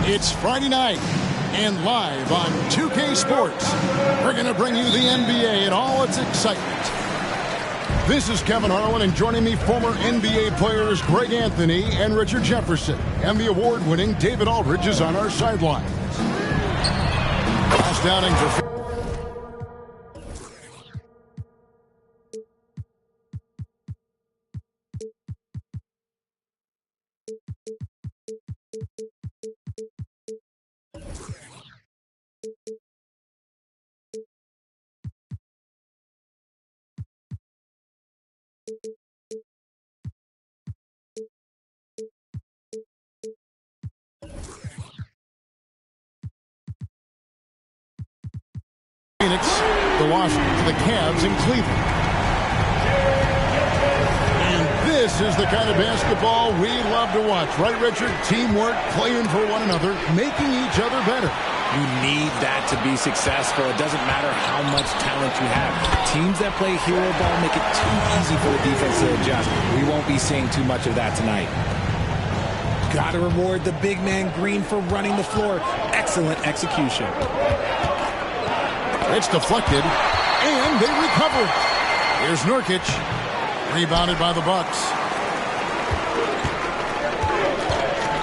It's Friday night, and live on 2K Sports, we're going to bring you the NBA and all its excitement. This is Kevin Harlan, and joining me, former NBA players Greg Anthony and Richard Jefferson. And the award-winning David Aldridge is on our sidelines. Pass Downing for... Phoenix, the loss to the Cavs in Cleveland. And this is the kind of basketball we love to watch, right, Richard? Teamwork, playing for one another, making each other better. You need that to be successful. It doesn't matter how much talent you have. Teams that play hero ball make it too easy for the defense to adjust. We won't be seeing too much of that tonight. Got to reward the big man Green for running the floor. Excellent execution. It's deflected, and they recover. Here's Nurkic, rebounded by the Bucks.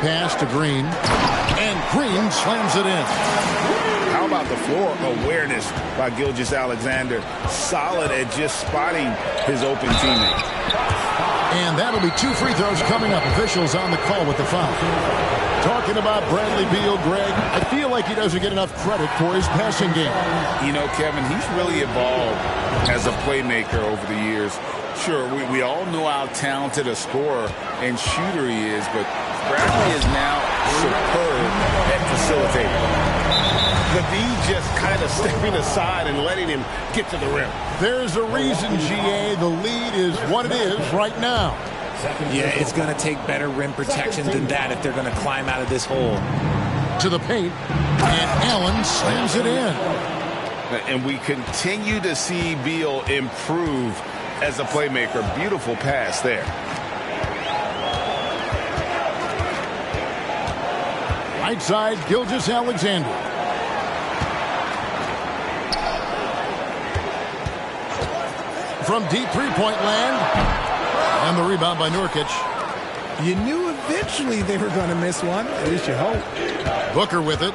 Pass to Green, and Green slams it in. How about the floor awareness by Gilgeous-Alexander? Solid at just spotting his open teammate. And that'll be 2 free throws coming up. Officials on the call with the foul. Talking about Bradley Beal, Greg, I feel like he doesn't get enough credit for his passing game. You know, Kevin, he's really evolved as a playmaker over the years. Sure, we all know how talented a scorer and shooter he is, but Bradley is now superb at facilitating. The D just kind of stepping aside and letting him get to the rim. There's a reason, GA, the lead is what it is right now. Yeah, it's going to take better rim protection than that if they're going to climb out of this hole. To the paint, and Allen slams it in. And we continue to see Beal improve as a playmaker. Beautiful pass there. Right side, Gilgeous-Alexander. From deep three-point land. And the rebound by Nurkic. You knew eventually they were going to miss one. At least you hope. Booker with it.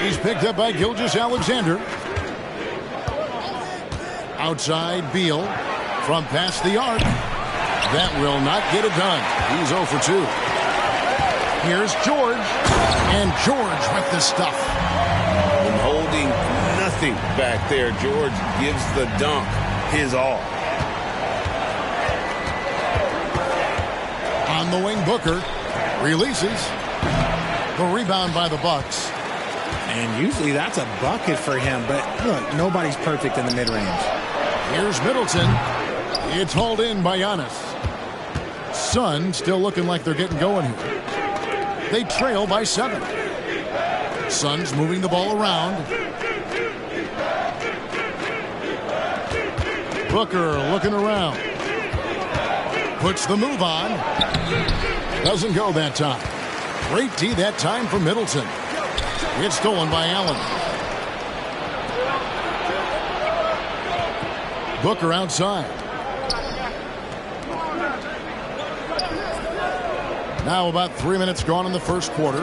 He's picked up by Gilgeous-Alexander. Outside, Beal. From past the arc. That will not get it done. He's 0 for 2. Here's George. And George with the stuff. And holding nothing back there. George gives the dunk his all. On the wing, Booker releases. The rebound by the Bucks. And usually that's a bucket for him, but look, nobody's perfect in the mid-range. Here's Middleton. It's hauled in by Giannis. Suns still looking like they're getting going here. They trail by 7. Suns moving the ball around. Booker looking around. Puts the move on. Doesn't go that time. Great D that time for Middleton. It's stolen by Allen. Booker outside. Now about 3 minutes gone in the first quarter.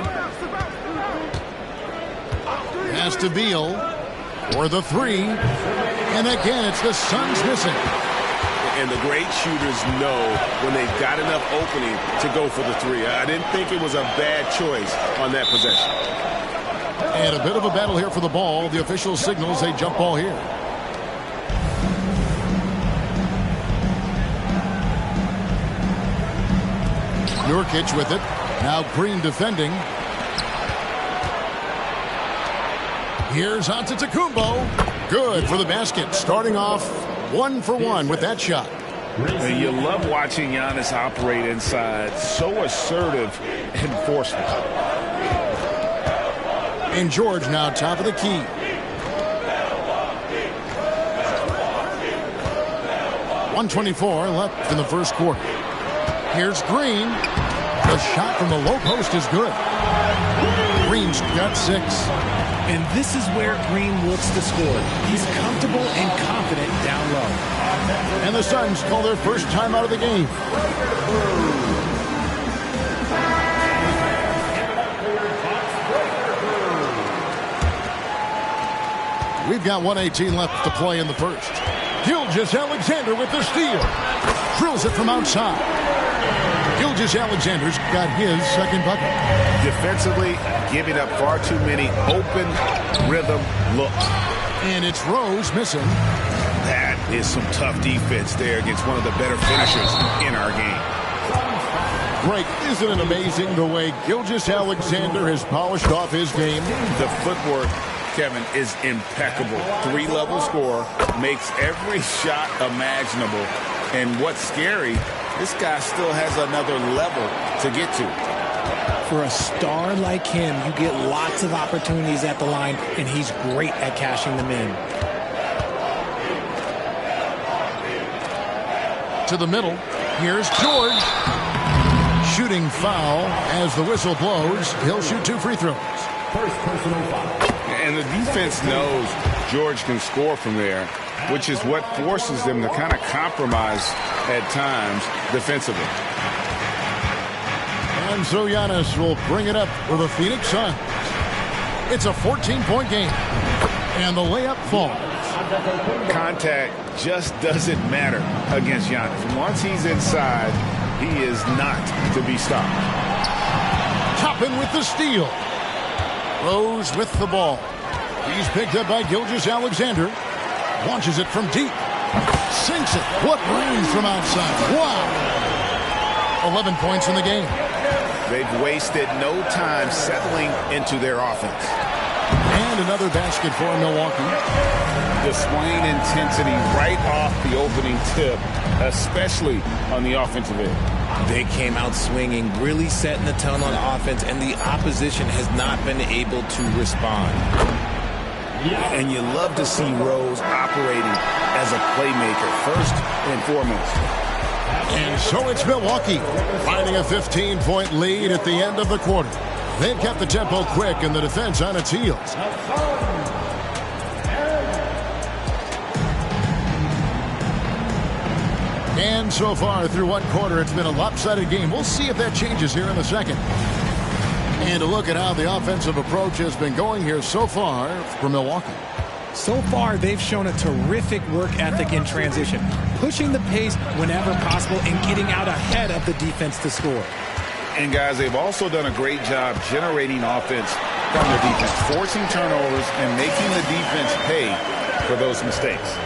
Pass to Beal for the 3. And again, it's the Suns missing. And the great shooters know when they've got enough opening to go for the 3. I didn't think it was a bad choice on that possession. And a bit of a battle here for the ball. The official signals a jump ball here. Nurkic with it. Now Green defending. Here's Antetokounmpo. Good for the basket. Starting off 1 for 1 with that shot. And you love watching Giannis operate inside. So assertive and forceful. And George now top of the key. .124 left in the first quarter. Here's Green. The shot from the low post is good. Green's got 6. And this is where Green looks to score. He's comfortable and confident down low. And the Suns call their first time out of the game. We've got 1:18 left to play in the first. Gilgeous-Alexander with the steal. Drills it from outside. Gilgeous-Alexander's got his second bucket. Defensively, giving up far too many open rhythm looks. And it's Rose missing. That is some tough defense there against one of the better finishers in our game. Greg, isn't it amazing the way Gilgeous-Alexander has polished off his game? The footwork, Kevin, is impeccable. 3-level scorer, makes every shot imaginable. And what's scary, this guy still has another level to get to. For a star like him, you get lots of opportunities at the line, and he's great at cashing them in. To the middle. Here's George. Shooting foul as the whistle blows. He'll shoot 2 free throws. First personal foul. And the defense knows George can score from there, which is what forces them to kind of compromise at times defensively. And so Giannis will bring it up for the Phoenix Suns. It's a 14-point game. And the layup falls. Contact just doesn't matter against Giannis. Once he's inside, he is not to be stopped. Toppin with the steal. Rose with the ball. He's picked up by Gilgeous-Alexander. Launches it from deep. Sinks it. What range from outside. Wow. 11 points in the game. They've wasted no time settling into their offense. And another basket for Milwaukee. Displaying intensity right off the opening tip, especially on the offensive end. They came out swinging, really setting the tone on offense, and the opposition has not been able to respond. And you love to see Rose operating as a playmaker first and foremost. And so it's Milwaukee finding a 15-point lead at the end of the quarter. They've kept the tempo quick and the defense on its heels. And so far through one quarter, it's been a lopsided game. We'll see if that changes here in the second. And to look at how the offensive approach has been going here so far for Milwaukee. So far, they've shown a terrific work ethic in transition, pushing the pace whenever possible and getting out ahead of the defense to score. And guys, they've also done a great job generating offense from their defense, forcing turnovers and making the defense pay for those mistakes.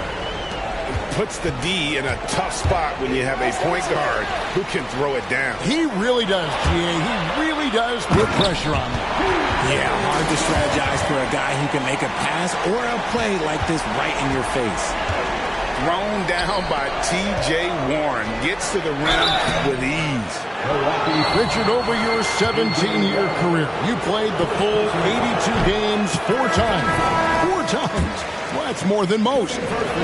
Puts the D in a tough spot when you have a point guard who can throw it down. He really does, GA. He really does put pressure on them. Yeah, hard to strategize for a guy who can make a pass or a play like this right in your face. Thrown down by T.J. Warren. Gets to the rim with ease. Richard, over your 17-year career, you played the full 82 games 4 times. 4 times. Well, that's more than most.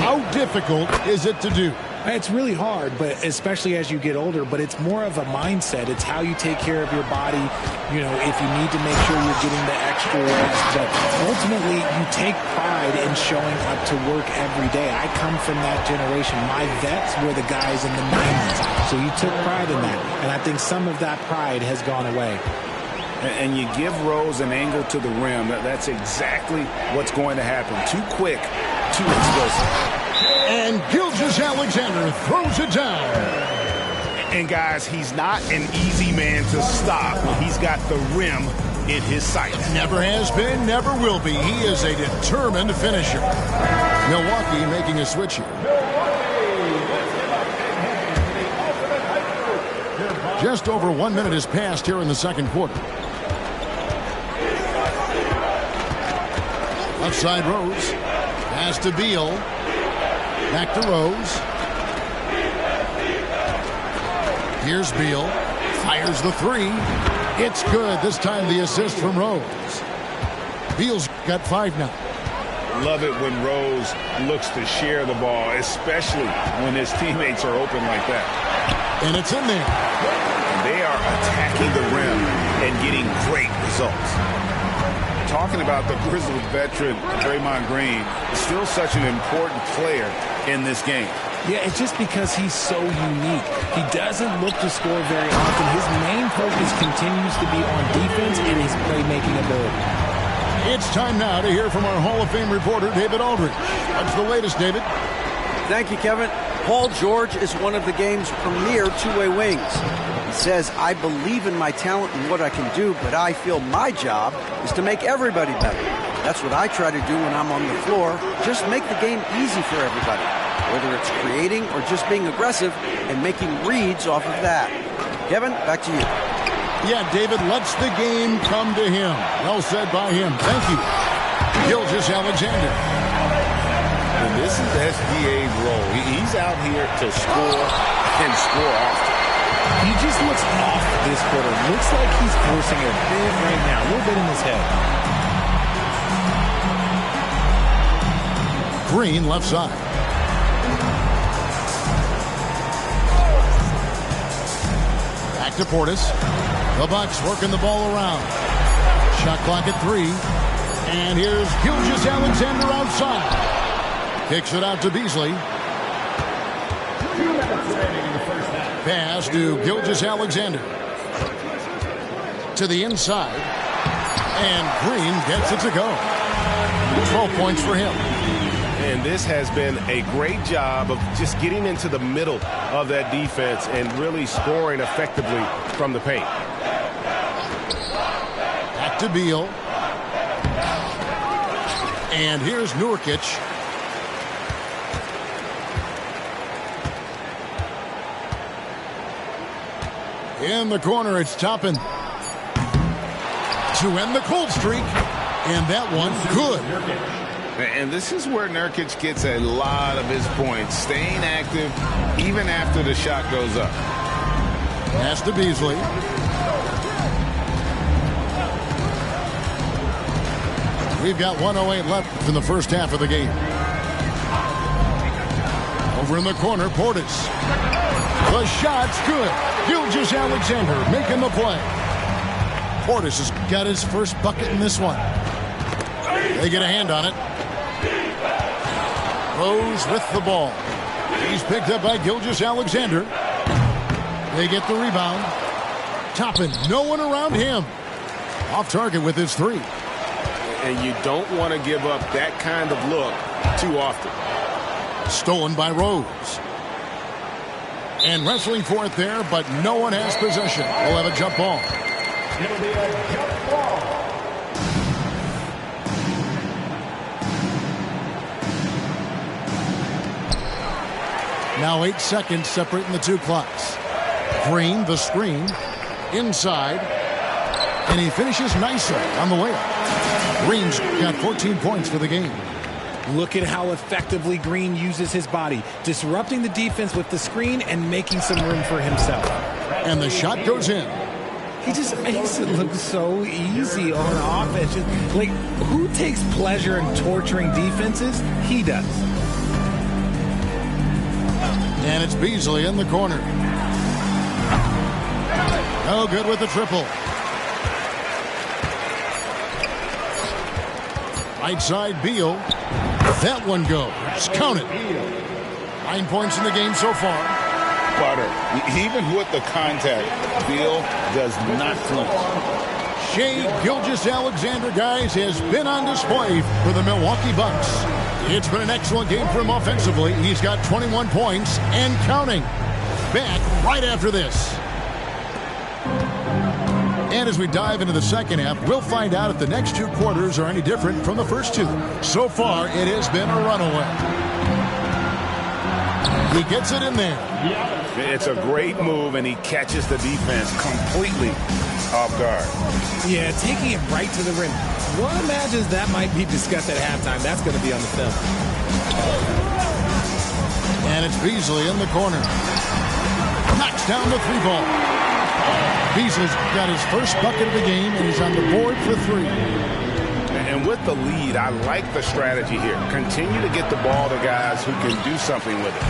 How difficult is it to do? It's really hard, but especially as you get older, but it's more of a mindset. It's how you take care of your body, you know, if you need to make sure you're getting the extra rest. But ultimately, you take pride in showing up to work every day. I come from that generation. My vets were the guys in the 90s, so you took pride in that. And I think some of that pride has gone away. And you give Rose an angle to the rim. That's exactly what's going to happen. Too quick, too explosive. And Gilgeous-Alexander throws it down. And guys, he's not an easy man to stop when he's got the rim in his sights. Never has been, never will be. He is a determined finisher. Milwaukee making a switch here. Just over 1 minute has passed here in the second quarter. Outside Rose. Pass to Beal. Back to Rose. Here's Beal. Fires the 3. It's good. This time the assist from Rose. Beal's got 5 now. Love it when Rose looks to share the ball, especially when his teammates are open like that. And it's in there. They are attacking the rim and getting great results. talking about the grizzled veteran, Draymond Green, still such an important player in this game. Yeah, it's just because he's so unique. He doesn't look to score very often. His main focus continues to be on defense and his playmaking ability. It's time now to hear from our Hall of Fame reporter, David Aldridge. What's the latest, David? Thank you, Kevin. Paul George is one of the game's premier two-way wings. He says, I believe in my talent and what I can do, but I feel my job is to make everybody better. That's what I try to do when I'm on the floor. Just make the game easy for everybody, whether it's creating or just being aggressive and making reads off of that. Kevin, back to you. Yeah, David lets the game come to him. Well said by him. Thank you. Gilgeous-Alexander. And this is SGA's role. He's out here to score and score often. He just looks off this quarter. Looks like he's forcing a bit right now. A little bit in his head. Green left side. Back to Portis. The Bucks working the ball around. Shot clock at 3. And here's Gilgeous-Alexander outside. Kicks it out to Beasley. Pass to Gilgeous-Alexander. To the inside. And Green gets it to go. 12 points for him. And this has been a great job of just getting into the middle of that defense and really scoring effectively from the paint. Back to Beal. And here's Nurkic. In the corner, it's Toppin. To end the cold streak. And that one, good. And this is where Nurkic gets a lot of his points, staying active even after the shot goes up. Pass to Beasley. We've got 1:08 left in the first half of the game. Over in the corner, Portis. The shot's good. Gilgeous-Alexander making the play. Portis has got his first bucket in this one. They get a hand on it. Rose with the ball. He's picked up by Gilgeous-Alexander. They get the rebound. Toppin, no one around him. Off target with his 3. And you don't want to give up that kind of look too often. Stolen by Rose. And wrestling for it there, but no one has possession. We'll have a jump ball. It'll be a jump ball. Now 8 seconds separating the two clocks. Green, the screen, inside, and he finishes nicely on the layup. Green's got 14 points for the game. Look at how effectively Green uses his body, disrupting the defense with the screen and making some room for himself. And the shot goes in. He just makes it look so easy on offense. Like, who takes pleasure in torturing defenses? He does. And it's Beasley in the corner. No good with the triple. Right side, Beal. That one goes. Count it. 9 points in the game so far. Butter. Even with the contact, Beal does not flinch. Shea Gilgeous-Alexander, guys, has been on display for the Milwaukee Bucks. It's been an excellent game for him offensively. He's got 21 points and counting. Back right after this. And as we dive into the second half, we'll find out if the next 2 quarters are any different from the first 2. So far, it has been a runaway. He gets it in there. It's a great move, and he catches the defense completely off guard. Yeah, taking it right to the rim. One imagines that might be discussed at halftime. That's going to be on the film. And it's Beasley in the corner. Knocks down the 3 ball. Beasley's got his first bucket of the game, and he's on the board for 3. And with the lead, I like the strategy here. Continue to get the ball to guys who can do something with it.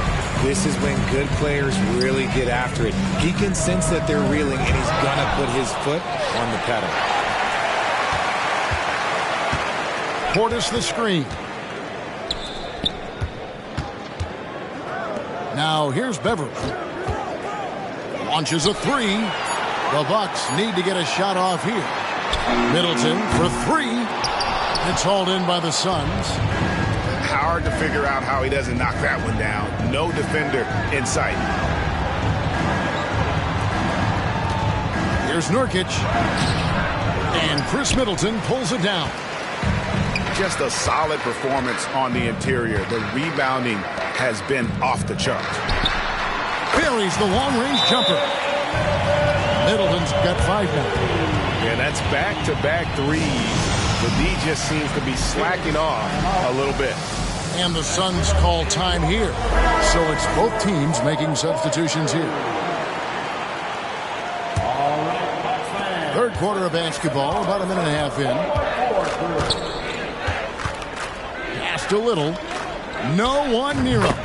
This is when good players really get after it. He can sense that they're reeling, and he's going to put his foot on the pedal. Portis the screen. Now here's Beverly. Launches a three. The Bucks need to get a shot off here. Middleton for three. It's hauled in by the Suns. Hard to figure out how he doesn't knock that one down. No defender in sight. Here's Nurkic. And Chris Middleton pulls it down. Just a solid performance on the interior. The rebounding has been off the charts. Buries the long-range jumper. Middleton's got 5 now. Yeah, that's back-to-back threes. The D just seems to be slacking off a little bit. And the Suns call time here. So it's both teams making substitutions here. Third quarter of basketball, about a minute and a half in. Passed a little. No one near him.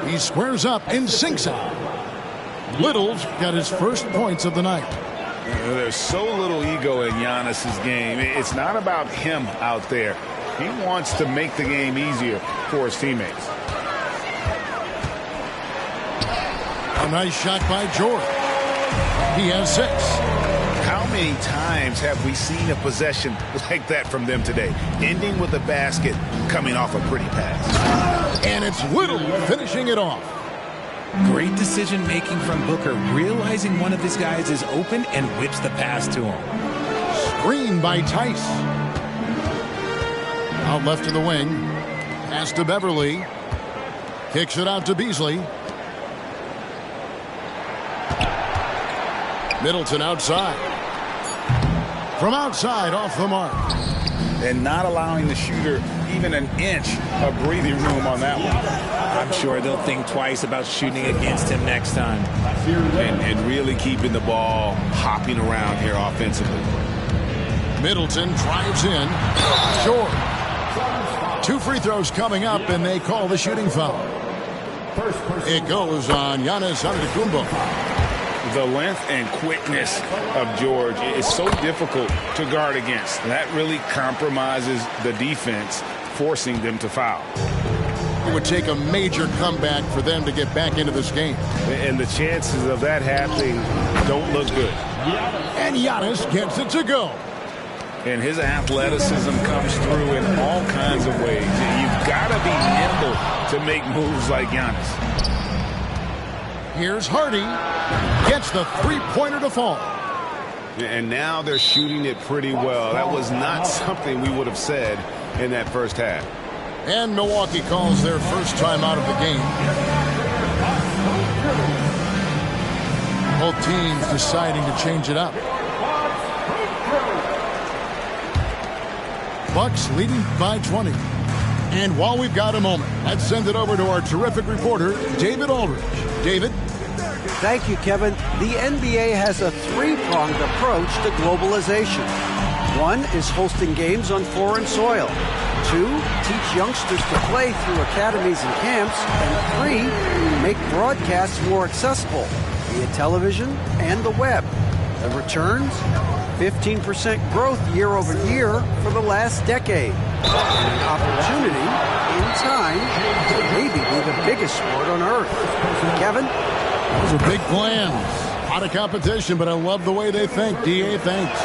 He squares up and sinks it. Little's got his first points of the night. There's so little ego in Giannis's game. It's not about him out there. He wants to make the game easier for his teammates. A nice shot by George. He has 6. How many times have we seen a possession like that from them today? Ending with a basket, coming off a pretty pass. And it's Little finishing it off. Great decision-making from Booker, realizing one of his guys is open and whips the pass to him. Screen by Tice. Out left to the wing. Pass to Beverly. Kicks it out to Beasley. Middleton outside. From outside, off the mark. And not allowing the shooter even an inch of breathing room on that one. I'm sure they'll think twice about shooting against him next time. And really keeping the ball hopping around here offensively. Middleton drives in. Short. 2 free throws coming up, and they call the shooting foul. It goes on Giannis Antetokounmpo. The length and quickness of George is so difficult to guard against. That really compromises the defense, forcing them to foul. It would take a major comeback for them to get back into this game. And the chances of that happening don't look good. And Giannis gets it to go. And his athleticism comes through in all kinds of ways. You've got to be nimble to make moves like Giannis. Here's Hardy. Gets the three-pointer to fall. And now they're shooting it pretty well. That was not something we would have said in that first half. And Milwaukee calls their first time out of the game. Both teams deciding to change it up. Bucks leading by 20. And while we've got a moment, let's send it over to our terrific reporter, David Aldridge. David? Thank you, Kevin. The NBA has a three-pronged approach to globalization. 1 is hosting games on foreign soil. 2, teach youngsters to play through academies and camps. And 3, make broadcasts more accessible via television and the web. The returns? 15% growth year over year for the last decade. And an opportunity, in time, to maybe be the biggest sport on earth. Kevin? Those are big plans. A lot of competition, but I love the way they think. D.A., thanks.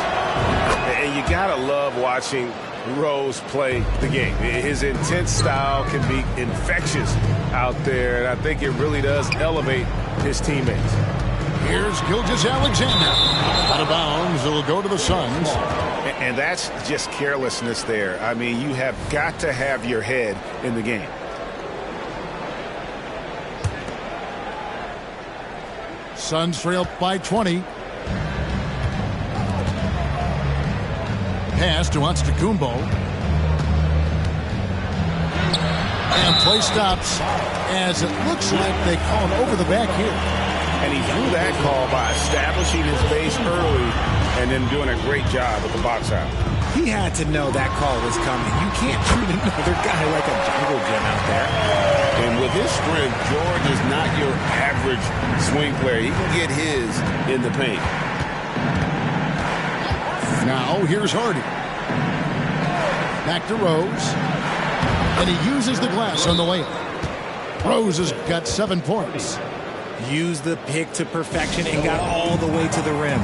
And you got to love watching Rose play the game. His intense style can be infectious out there, and I think it really does elevate his teammates. Here's Gilgeous-Alexander. Out of bounds. It'll go to the Suns. And that's just carelessness there. I mean, you have got to have your head in the game. Suns trail by 20. Pass to Antetokounmpo. And play stops as it looks like they call him over the back here. And he drew that call by establishing his base early and then doing a great job with the box out. He had to know that call was coming. You can't treat another guy like a jungle gym out there. And with his strength, George is not your average swing player. He can get his in the paint. Now here's Hardy. Back to Rose. And he uses the glass on the layup. Rose has got 7 points. Used the pick to perfection and got all the way to the rim.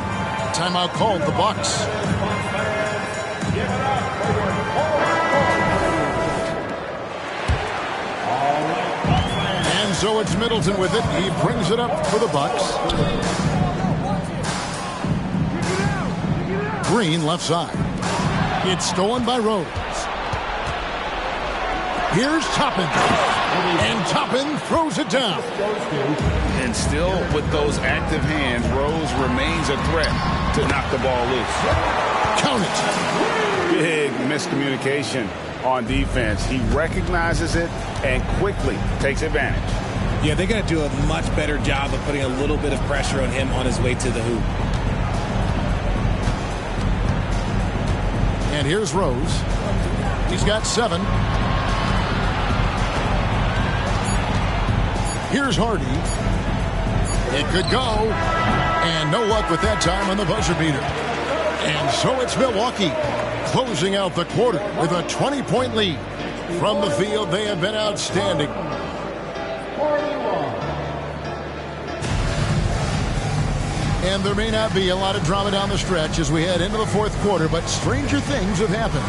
Timeout called, the Bucks. And so it's Middleton with it. He brings it up for the Bucks. Green left side. It's stolen by Rose. Here's Toppin. And Toppin throws it down. And still with those active hands, Rose remains a threat to knock the ball loose. Count it. Big miscommunication on defense. He recognizes it and quickly takes advantage. Yeah, they're going to do a much better job of putting a little bit of pressure on him on his way to the hoop. And here's Rose. He's got 7. Here's Hardy. It could go. And no luck with that time on the buzzer beater. And so it's Milwaukee closing out the quarter with a 20-point lead. From the field, they have been outstanding. And there may not be a lot of drama down the stretch as we head into the 4th quarter, but stranger things have happened.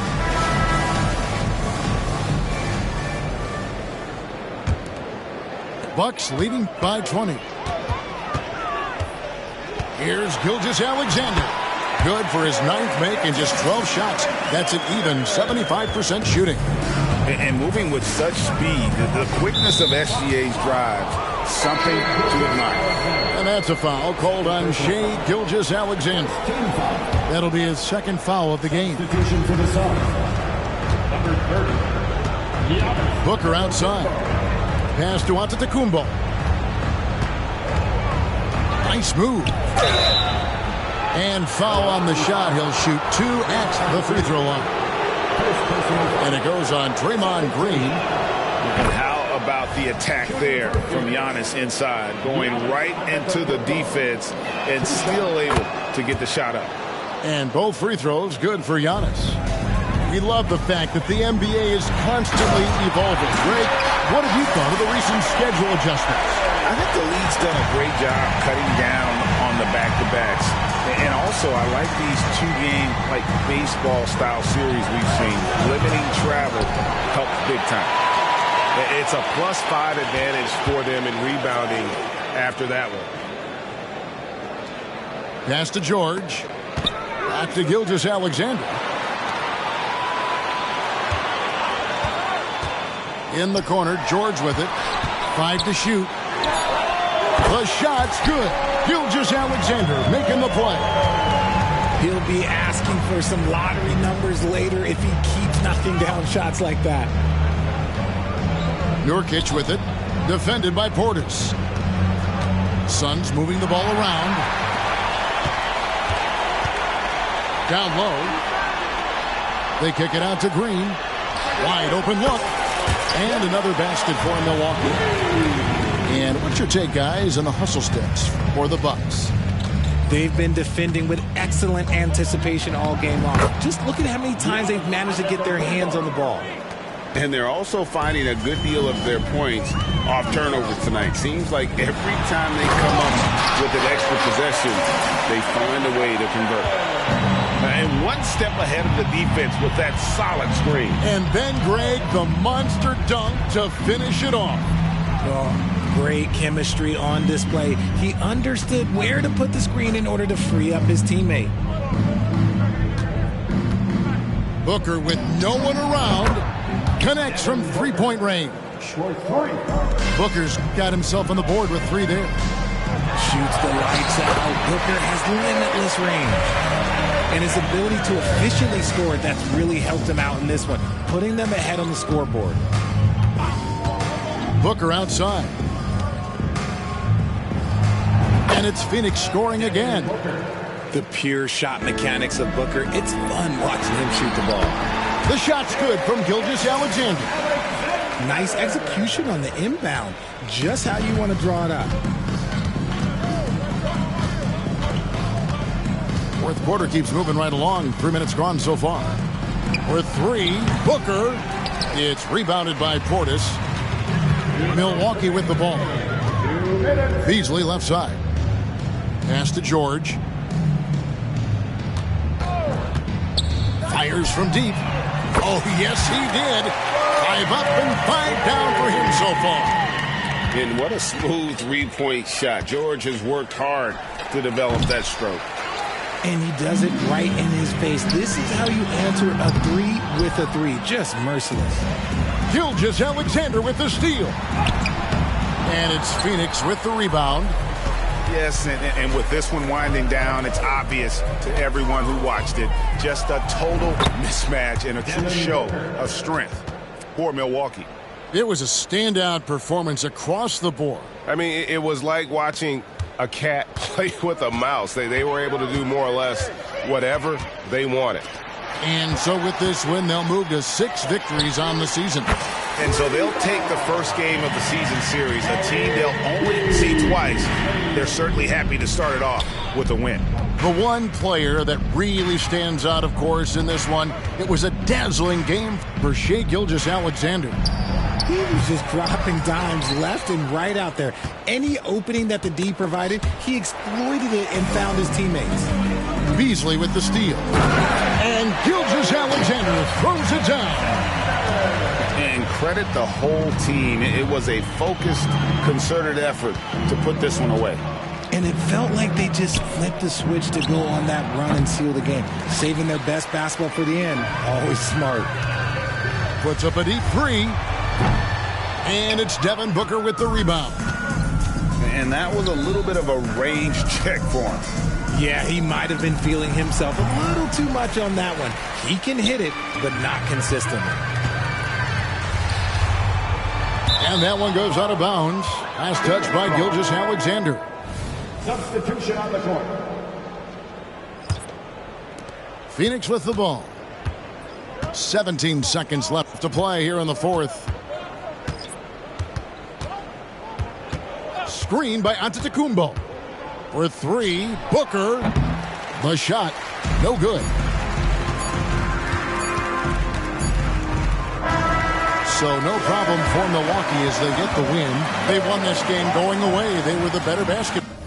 Bucks leading by 20. Here's Gilgeous-Alexander. Good for his 9th make and just 12 shots. That's an even 75% shooting. And moving with such speed, the quickness of SGA's drives, something to admire. And that's a foul called on Shai Gilgeous-Alexander. That'll be his 2nd foul of the game. For the Suns. Number 30. Booker outside. Pass to Antetokounmpo. Nice move. And foul on the shot. He'll shoot 2 at the free throw line. And it goes on Draymond Green. And how about the attack there from Giannis inside, going right into the defense and still able to get the shot up. And both free throws good for Giannis. We love the fact that the NBA is constantly evolving. Greg, what have you thought of the recent schedule adjustments? I think the league's done a great job cutting down on the back-to-backs. And also, I like these 2-game, like baseball-style series we've seen. Limiting travel helps big time. It's a +5 advantage for them in rebounding after that one. Pass to George. Back to Gilgeous-Alexander. In the corner, George with it. 5 to shoot. The shot's good. Gilgeous-Alexander making the play. He'll be asking for some lottery numbers later if he keeps knocking down shots like that. Nurkic with it. Defended by Portis. Suns moving the ball around. Down low. They kick it out to Green. Wide open look. And another basket for Milwaukee. And what's your take, guys, on the hustle sticks for the Bucks? They've been defending with excellent anticipation all game long. Just look at how many times they've managed to get their hands on the ball. And they're also finding a good deal of their points off turnovers tonight. Seems like every time they come up with an extra possession, they find a way to convert. And one step ahead of the defense with that solid screen. And then, Greg, the monster dunk to finish it off. Oh, great chemistry on display. He understood where to put the screen in order to free up his teammate. Booker, with no one around, connects from 3-point range. Booker's got himself on the board with 3 there. Shoots the lights out. Booker has limitless range. And his ability to efficiently score, that's really helped him out in this one, putting them ahead on the scoreboard. Booker outside. And it's Phoenix scoring again. The pure shot mechanics of Booker. It's fun watching him shoot the ball. The shot's good from Gilgeous-Alexander. Nice execution on the inbound. Just how you want to draw it up. 4th quarter keeps moving right along. 3 minutes gone so far. For three, Booker. It's rebounded by Portis. Milwaukee with the ball. Beasley left side. Pass to George. Fires from deep. Oh, yes, he did. 5 up and 5 down for him so far. And what a smooth three-point shot. George has worked hard to develop that stroke. And he does it right in his face. This is how you answer a three with a three. Just merciless. Gilgeous-Alexander with the steal. And it's Phoenix with the rebound. Yes, and with this one winding down, it's obvious to everyone who watched it. Just a total mismatch and a true show of strength for Milwaukee. It was a standout performance across the board. I mean, it was like watching a cat play with a mouse. They were able to do more or less whatever they wanted. And so with this win, they'll move to 6 victories on the season. And so they'll take the first game of the season series, a team they'll only see twice. They're certainly happy to start it off with a win. The one player that really stands out, of course, in this one, it was a dazzling game for Shai Gilgeous-Alexander. He was just dropping dimes left and right out there. Any opening that the D provided, he exploited it and found his teammates. Beasley with the steal. And Gilgeous-Alexander throws it down. And credit the whole team. It was a focused, concerted effort to put this one away. And it felt like they just flipped the switch to go on that run and seal the game. Saving their best basketball for the end. Always smart. Puts up a deep three. And it's Devin Booker with the rebound. And that was a little bit of a range check for him. Yeah, he might have been feeling himself a little too much on that one. He can hit it, but not consistently. And that one goes out of bounds. Last touch by Gilgeous-Alexander. Substitution on the court. Phoenix with the ball. 17 seconds left to play here in the fourth. Screen by Antetokounmpo. For three, Booker. The shot, no good. So no problem for Milwaukee as they get the win. They won this game going away. They were the better basketball.